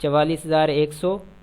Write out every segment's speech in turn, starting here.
44,100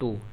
2।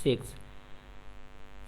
6।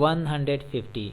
150।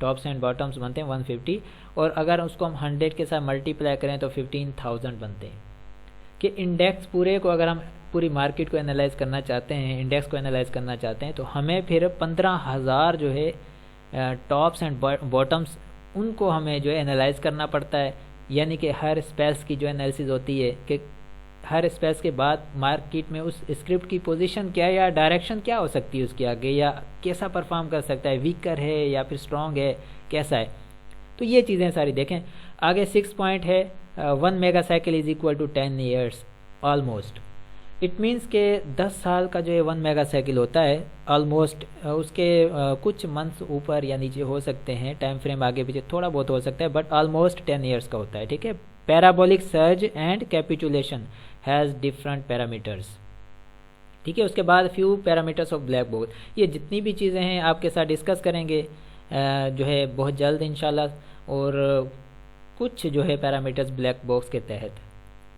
Tops and باٹمس بنتے ہیں 150, اور اگر اس کو ہم 100 کے ساتھ ملٹیپلائی کریں تو 15,000 بنتے ہیں. کہ انڈیکس پورے کو اگر ہم پوری مارکیٹ کو انالائز کرنا چاہتے ہیں, انڈیکس کو انالائز کرنا چاہتے ہیں, تو ہمیں پھر 15,000 جو ہے ٹاپس اینڈ باٹمس ان کو ہمیں جو ہے انالائز کرنا پڑتا ہے. یعنی کہ ہر اسپیس کی جو انالیسز ہوتی ہے کہ ہر اسپیس کے بعد مارکیٹ میں اس اسکرپٹ کی پوزیشن کیا ہے یا ڈائریکشن کیا ہو سکتی ہے اس کے آگے, یا کیسا پرفارم کر سکتا ہے, ویکر ہے یا پھر اسٹرانگ ہے, کیسا ہے. تو یہ چیزیں ساری دیکھیں. آگے 6 پوائنٹ ہے 1 mega cycle is equal to 10 years almost. It means کہ 10 سال کا جو ہے 1 میگا سائیکل ہوتا ہے آلموسٹ, اس کے کچھ منتھس اوپر یا نیچے ہو سکتے ہیں, ٹائم فریم آگے پیچھے تھوڑا بہت ہو سکتا ہے, بٹ آلموسٹ 10 ایئرس کا ہوتا ہے. ٹھیک ہے. Parabolic surge and capitulation has different parameters. ٹھیک ہے. اس کے بعد few parameters of black box. یہ جتنی بھی چیزیں ہیں آپ کے ساتھ ڈسکس کریں گے جو ہے بہت جلد انشاءاللہ, اور کچھ جو ہے پیرامیٹرز بلیک باکس کے تحت.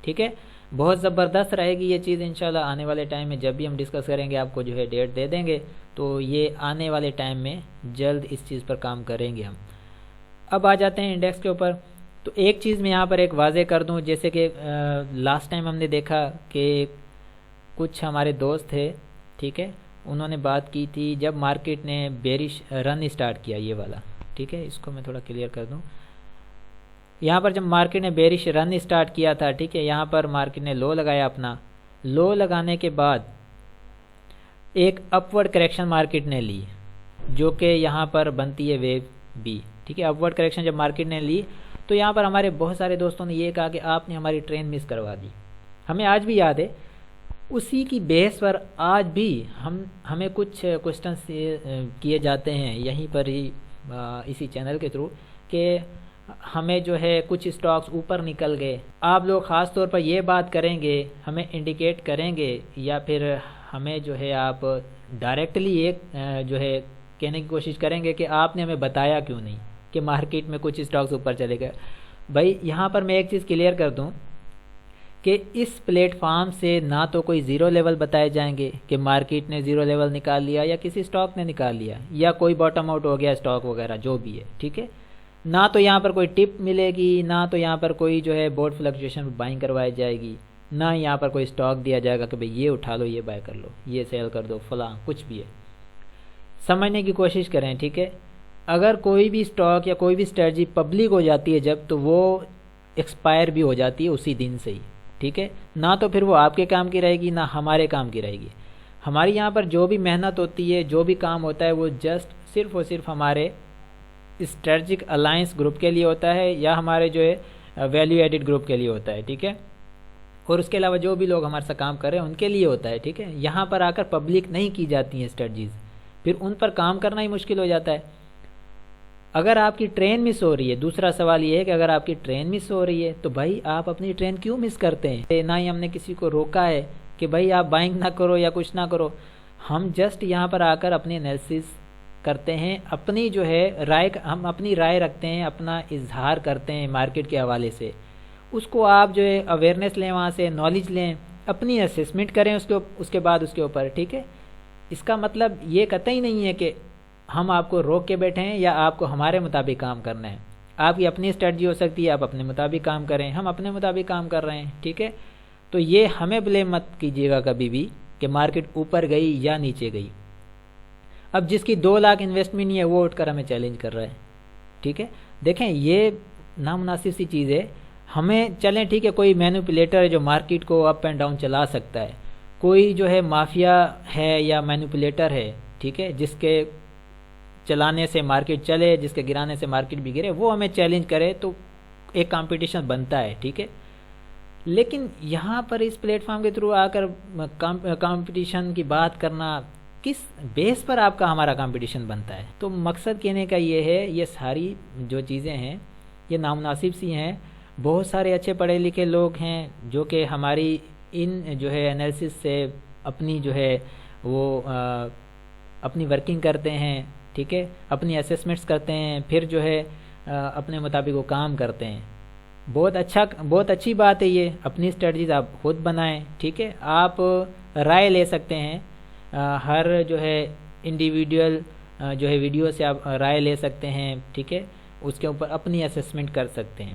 ٹھیک ہے. بہت زبردست رہے گی یہ چیز انشاءاللہ. آنے والے ٹائم میں جب بھی ہم ڈسکس کریں گے آپ کو جو ہے ڈیٹ دے دیں گے, تو یہ آنے والے ٹائم میں جلد اس چیز پر کام کریں گے ہم. اب آ جاتے ہیں انڈیکس کے اوپر. تو ایک چیز میں یہاں پر ایک واضح کر دوں, جیسے کہ لاسٹ ٹائم ہم نے دیکھا کہ کچھ ہمارے دوست تھے, ٹھیک ہے, انہوں نے بات کی تھی جب مارکیٹ نے بیرش رن اسٹارٹ کیا, یہ والا. ٹھیک ہے. اس کو میں تھوڑا کلیئر کر دوں. یہاں پر جب مارکیٹ نے بیرش رن اسٹارٹ کیا تھا, ٹھیک ہے, یہاں پر مارکیٹ نے لو لگایا اپنا. لو لگانے کے بعد ایک اپورڈ کریکشن مارکیٹ نے لی, جو کہ یہاں پر بنتی ہے ویو بی. ٹھیک ہے. اپورڈ کریکشن جب مارکیٹ نے لی تو یہاں پر ہمارے بہت سارے دوستوں نے یہ کہا کہ آپ نے ہماری ٹرین مس کروا دی. ہمیں آج بھی یاد ہے. اسی کی بیس پر آج بھی ہمیں کچھ کوسچنس کیے جاتے ہیں یہیں پر ہی اسی چینل کے تھرو, کہ ہمیں جو ہے کچھ اسٹاکس اوپر نکل گئے. آپ لوگ خاص طور پر یہ بات کریں گے, ہمیں انڈیکیٹ کریں گے, یا پھر ہمیں جو ہے آپ ڈائریکٹلی ایک جو ہے کہنے کی کوشش کریں گے کہ آپ نے ہمیں بتایا کیوں نہیں کہ مارکیٹ میں کچھ اسٹاکس اوپر چلے گئے. بھائی یہاں پر میں ایک چیز کلیئر کر دوں کہ اس پلیٹ فارم سے نہ تو کوئی زیرو لیول بتائے جائیں گے کہ مارکیٹ نے زیرو لیول نکال لیا یا کسی اسٹاک نے نکال لیا, یا کوئی باٹم آؤٹ ہو گیا اسٹاک وغیرہ جو بھی ہے. ٹھیک ہے. نہ تو یہاں پر کوئی ٹپ ملے گی, نہ تو یہاں پر کوئی جو ہے بورڈ فلکچویشن بائنگ کروائی جائے گی, نہ یہاں پر کوئی اسٹاک دیا جائے گا کہ بھئی یہ اٹھا لو, یہ بائی کر لو, یہ سیل کر دو, فلاں کچھ بھی ہے. سمجھنے کی کوشش کریں. ٹھیک ہے. اگر کوئی بھی اسٹاک یا کوئی بھی اسٹریٹجی پبلک ہو جاتی ہے جب, تو وہ ایکسپائر بھی ہو جاتی ہے اسی دن سے ہی. ٹھیک ہے. نہ تو پھر وہ آپ کے کام کی رہے گی, نہ ہمارے کام کی رہے گی. ہماری یہاں پر جو بھی محنت ہوتی ہے, جو بھی کام ہوتا ہے, وہ جسٹ صرف اور صرف ہمارے اسٹریٹجک الائنس گروپ کے لیے ہوتا ہے, یا ہمارے جو ہے ویلیو ایڈڈ گروپ کے لیے ہوتا ہے. ٹھیک ہے. اور اس کے علاوہ جو بھی لوگ ہمارے ساتھ کام کر رہے ہیں ان کے لیے ہوتا ہے. ٹھیک ہے. یہاں پر آ کر پبلک نہیں کی جاتی ہیں اسٹریٹجیز, پھر ان پر کام کرنا ہی مشکل ہو جاتا ہے. اگر آپ کی ٹرین مس ہو رہی ہے, دوسرا سوال یہ ہے کہ اگر آپ کی ٹرین مس ہو رہی ہے تو بھائی آپ اپنی ٹرین کیوں مس کرتے ہیں؟ نہ ہی ہم نے کسی کو روکا ہے کہ بھائی آپ بائنگ نہ کرو یا کچھ نہ کرو. ہم جسٹ یہاں پر آ کر اپنی انالیسس کرتے ہیں, اپنی جو ہے رائے, ہم اپنی رائے رکھتے ہیں, اپنا اظہار کرتے ہیں مارکیٹ کے حوالے سے. اس کو آپ جو ہے اویئرنیس لیں, وہاں سے نالج لیں, اپنی اسیسمنٹ کریں اس کے بعد اس کے اوپر. ٹھیک ہے. اس کا مطلب یہ قطعی نہیں ہے کہ ہم آپ کو روک کے بیٹھے ہیں یا آپ کو ہمارے مطابق کام کرنا ہے. آپ کی اپنی اسٹریٹجی ہو سکتی ہے, آپ اپنے مطابق کام کریں, ہم اپنے مطابق کام کر رہے ہیں. ٹھیک ہے. تو یہ ہمیں بلیم مت کیجیے گا کبھی بھی کہ مارکیٹ اوپر گئی یا نیچے گئی. اب جس کی 2 لاکھ انویسٹمنٹ نہیں ہے وہ اٹھ کر ہمیں چیلنج کر رہا ہے. ٹھیک ہے. دیکھیں یہ نامناسب سی چیز ہے. ہمیں چلیں ٹھیک ہے, کوئی مینوپولیٹر ہے جو مارکیٹ کو اپ اینڈ ڈاؤن چلا سکتا ہے, کوئی جو ہے مافیا ہے یا مینوپولیٹر ہے, ٹھیک ہے, جس کے چلانے سے مارکیٹ چلے, جس کے گرانے سے مارکیٹ بھی گرے, وہ ہمیں چیلنج کرے تو ایک کمپٹیشن بنتا ہے. ٹھیک ہے. لیکن یہاں پر اس پلیٹ فارم کے تھرو آ کر کمپٹیشن کی بات کرنا, کس بیس پر آپ کا ہمارا کمپٹیشن بنتا ہے؟ تو مقصد کہنے کا یہ ہے, یہ ساری جو چیزیں ہیں یہ نامناسب سی ہیں. بہت سارے اچھے پڑھے لکھے لوگ ہیں جو کہ ہماری ان جو ہے انالیسس سے اپنی جو ہے وہ اپنی ورکنگ کرتے ہیں. ٹھیک ہے. اپنی اسیسمنٹس کرتے ہیں, پھر جو ہے اپنے مطابق وہ کام کرتے ہیں. بہت اچھی بات ہے یہ. اپنی اسٹریٹجیز آپ خود بنائیں. ٹھیک ہے. آپ رائے لے سکتے ہیں, ہر جو ہے انڈیویڈول جو ہے ویڈیو سے آپ رائے لے سکتے ہیں، ٹھیک ہے، اس کے اوپر اپنی اسیسمنٹ کر سکتے ہیں۔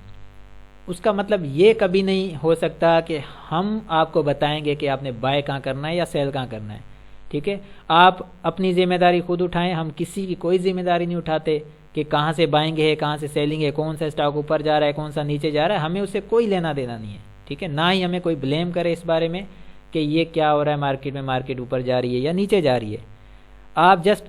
اس کا مطلب یہ کبھی نہیں ہو سکتا کہ ہم آپ کو بتائیں گے کہ آپ نے بائی کہاں کرنا ہے یا سیل کہاں کرنا ہے، ٹھیک ہے۔ آپ اپنی ذمہ داری خود اٹھائیں، ہم کسی کی کوئی ذمہ داری نہیں اٹھاتے کہ کہاں سے بائنگ ہے، کہاں سے سیلنگ ہے، کون سا اسٹاک اوپر جا رہا ہے، کون سا نیچے جا رہا ہے، ہمیں اس سے کوئی لینا دینا نہیں ہے، ٹھیک ہے۔ نہ ہی ہمیں کوئی بلیم کرے اس بارے میں کہ یہ کیا ہو رہا ہے مارکیٹ میں، مارکیٹ اوپر جا رہی ہے یا نیچے جا رہی ہے۔ آپ جسٹ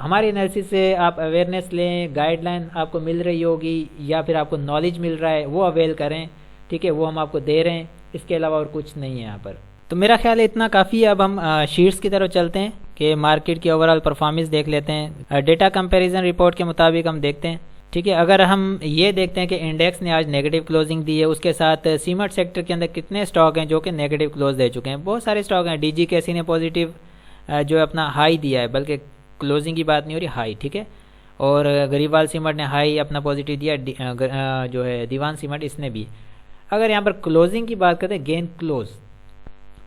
ہماری انالیسس سے آپ اویئرنیس لیں، گائیڈ لائن آپ کو مل رہی ہوگی یا پھر آپ کو نالج مل رہا ہے، وہ اویل کریں، ٹھیک ہے، وہ ہم آپ کو دے رہے ہیں، اس کے علاوہ اور کچھ نہیں ہے یہاں پر۔ تو میرا خیال ہے اتنا کافی ہے۔ اب ہم شیٹس کی طرف چلتے ہیں کہ مارکیٹ کی اوور آل پرفارمنس دیکھ لیتے ہیں۔ ڈیٹا کمپیریزن رپورٹ کے مطابق ہم دیکھتے ہیں، ٹھیک ہے، اگر ہم یہ دیکھتے ہیں کہ انڈیکس نے آج نیگیٹو کلوزنگ دی ہے، اس کے ساتھ سیمنٹ سیکٹر کے اندر کتنے اسٹاک ہیں جو کہ نیگیٹو کلوز دے چکے ہیں، بہت سارے اسٹاک ہیں۔ ڈی جی کے سی نے پازیٹیو جو اپنا ہائی دیا ہے، بلکہ کلوزنگ کی بات نہیں ہو رہی، ہائی، ٹھیک ہے، اور گریوال سیمنٹ نے ہائی اپنا پازیٹیو دیا، جو ہے دیوان سیمنٹ اس نے بھی۔ اگر یہاں پر کلوزنگ کی بات کرتے ہیں، گین کلوز،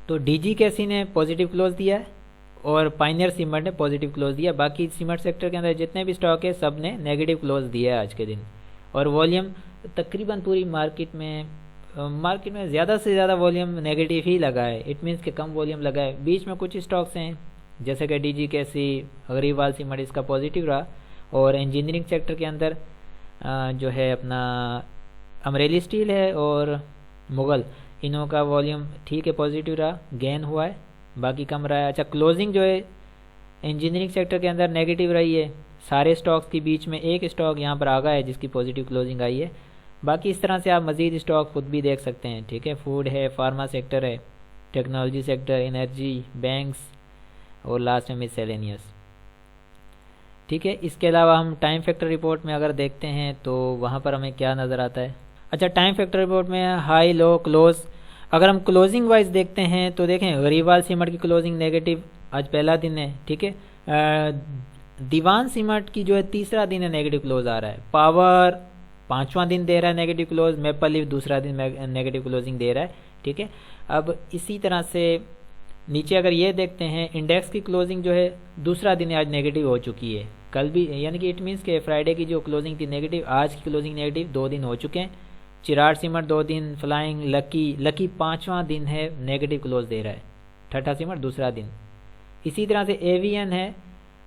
تو ڈی جی کے سی نے پازیٹیو کلوز دیا ہے اور پائنیئر سیمنٹ نے پازیٹیو کلوز دیا، باقی سیمنٹ سیکٹر کے اندر جتنے بھی اسٹاک ہے سب نے نیگیٹو کلوز دیا ہے آج کے دن۔ اور والیوم تقریباً پوری مارکیٹ میں زیادہ سے زیادہ والیوم نیگیٹو ہی لگا ہے، اٹ مینس کہ کم والیوم لگا ہے۔ بیچ میں کچھ اسٹاکس ہیں جیسے کہ ڈی جی کے سی، گریوال سیمنٹ، اس کا پازیٹیو رہا، اور انجینئرنگ سیکٹر کے اندر جو ہے اپنا امریلی اسٹیل ہے اور مغل، انہوں کا والیوم ٹھیک ہے، پازیٹیو رہا، گین ہوا ہے، باقی کم رہا ہے۔ اچھا، کلوزنگ جو ہے انجینئرنگ سیکٹر کے اندر نیگیٹو رہی ہے، سارے اسٹاکس کے بیچ میں ایک اسٹاک یہاں پر آگا ہے جس کی پازیٹیو کلوزنگ آئی ہے۔ باقی اس طرح سے آپ مزید اسٹاک خود بھی دیکھ سکتے ہیں، ٹھیک ہے، فوڈ ہے، فارما سیکٹر ہے، ٹیکنالوجی سیکٹر، انرجی، بینکس، اور لاسٹ میں مسیلینیس، ٹھیک ہے۔ اس کے علاوہ ہم ٹائم فیکٹر رپورٹ میں اگر دیکھتے ہیں تو وہاں پر ہمیں کیا نظر آتا ہے۔ اچھا، ٹائم فیکٹر رپورٹ میں ہائی، لو، کلوز، اگر ہم کلوزنگ وائز دیکھتے ہیں تو دیکھیں گریوال سیمنٹ کی کلوزنگ نیگیٹو، آج پہلا دن ہے، ٹھیک ہے۔ دیوان سیمنٹ کی جو ہے تیسرا دن ہے نیگیٹو کلوز آ رہا ہے، پاور پانچواں دن دے رہا ہے نیگیٹو کلوز، میپل لیف دوسرا دن نیگیٹو کلوزنگ دے رہا ہے، ٹھیک ہے۔ اب اسی طرح سے نیچے اگر یہ دیکھتے ہیں، انڈیکس کی کلوزنگ جو ہے دوسرا دن آج نیگیٹو ہو چکی ہے، کل بھی، یعنی کہ اٹ مینس کہ فرائیڈے کی جو کلوزنگ تھی نیگیٹو، آج کی کلوزنگ نیگیٹو، 2 دن ہو چکے ہیں۔ چراڑ سیمنٹ 2 دن، فلائنگ، لکی پانچواں دن ہے نیگیٹو کلوز دے رہا ہے، ٹھٹا سیمنٹ دوسرا دن۔ اسی طرح سے اے وی این ہے،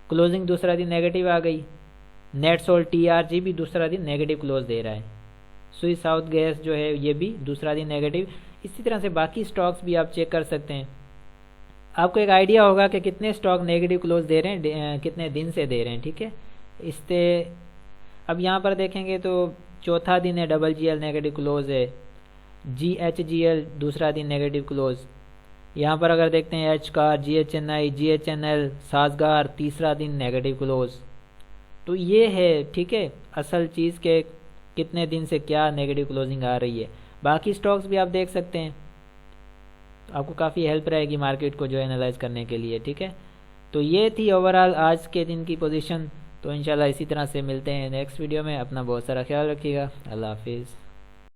کلوزنگ دوسرا دن نیگیٹو آ گئی۔ نیٹ سول ٹی آر جی بھی دوسرا دن نیگیٹو کلوز دے رہا ہے۔ سوئی ساؤتھ گیس جو ہے یہ بھی دوسرا دن نیگیٹو۔ اسی طرح سے باقی اسٹاکس بھی آپ چیک کر سکتے ہیں، آپ کو ایک آئیڈیا ہوگا کہ کتنے اسٹاک نیگیٹو کلوز دے رہے ہیں، کتنے دن سے دے رہے ہیں، ٹھیک ہے۔ اس سے اب یہاں پر دیکھیں گے تو چوتھا دن ہے double G L negative close ہے، جی ایچ جی ایل دوسرا دن نیگیٹو کلوز۔ یہاں پر اگر دیکھتے ہیں H car, G H N I, G H N L, سازگار تیسرا دن نیگیٹو کلوز۔ تو یہ ہے، ٹھیک ہے، اصل چیز کہ کتنے دن سے کیا نیگیٹو کلوزنگ آ رہی ہے۔ باقی اسٹاکس بھی آپ دیکھ سکتے ہیں، آپ کو کافی ہیلپ رہے گی مارکیٹ کو جو انالائز کرنے کے لیے، ٹھیک ہے۔ تو یہ تھی اوور آل آج کے دن کی پوزیشن۔ تو انشاءاللہ اسی طرح سے ملتے ہیں نیکسٹ ویڈیو میں۔ اپنا بہت سارا خیال رکھیے گا، اللہ حافظ۔